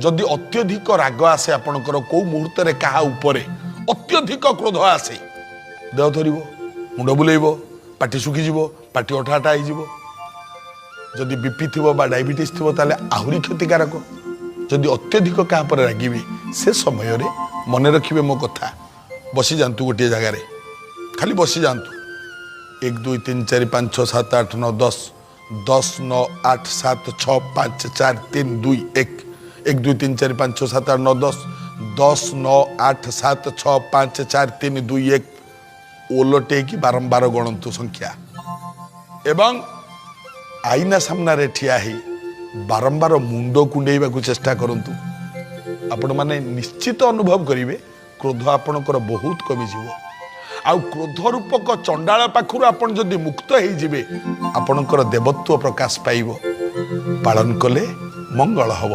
जदि अत्यधिक राग आसे आपणकर कौ मुहूर्त क्या अत्यधिक क्रोध आसे देह धर मुंड बुलेब पाटी सुखीज पाटी अठाटा हो जदि बीपी थी डायबिटीज थी आहरी क्षतिकारक जदि अत्यधिक क्या रागिबे से समय मन रखिए मो कथा बसी जातु गोटे जगार खाली बसी जातु 1 2 3 4 5 6 7 8 9 10 10 9 8 7 6 5 4 3 2 1 1 2 3 4 5 6 7 8 9 10 10 9 8 7 6 5 4 3 2 1 ओलटे की बारंबार गणतु संख्या एवं आईना सामने ठिया ही बारंबार मुंड कुंडेबा को चेष्टा करंतु आपण माने निश्चित अनुभव करिवे क्रोध आपणकर बहुत कमी जीव आउ क्रोध रूपक चंडाल पाखु आपण जदि मुक्त हो जिवे आपणकर देवत्व प्रकाश पाइब पालन कले मंगल हब।